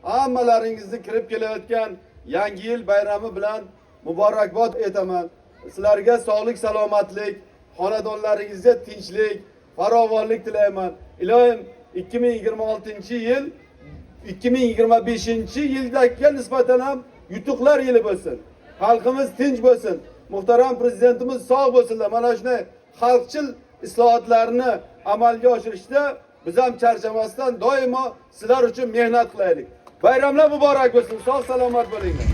Hammalaringizni kirib kelayotgan yangi yil bayrami bilan muborakbod etaman. Sizlarga sog'lik, salomatlik, xonadonlaringizga tinchlik, farovonlik tilayman. Ilohim 2026-yil 2025-yildagiga nisbatan ham yutuqlar yili bo'lsin. Xalqimiz tinch bo'lsin. Muhtaram prezidentimiz sog' bo'lsinlar. Mana shunday xalqchil islohotlarni amalga oshirishda biz ham charchamasdan doimo sizlar uchun mehnat qilaylik. Bayramlar muborak bo'lsin. Sog' salomat bo'linglar.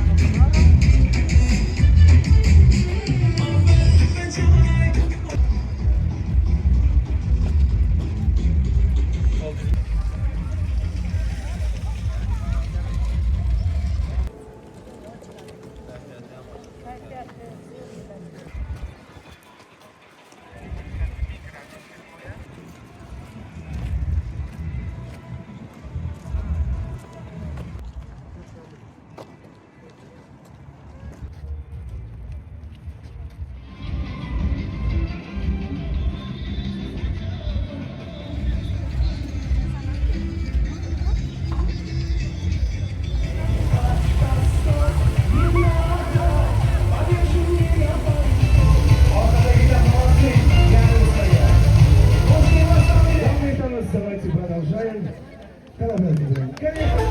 Давайте продолжаем. Конечно.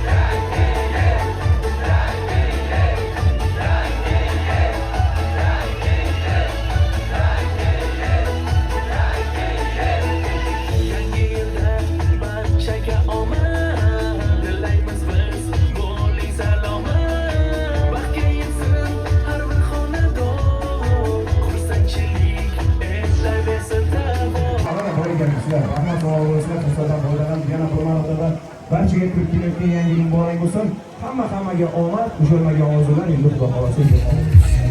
Rahmat sog'lig'ingizga xursand bo'lgan yana bir marotaba barchaga kirib kelayotgan yangi yil muborak bo'lsin. Hammaga omad, ushalmagan orzular endi Xudo xolasa.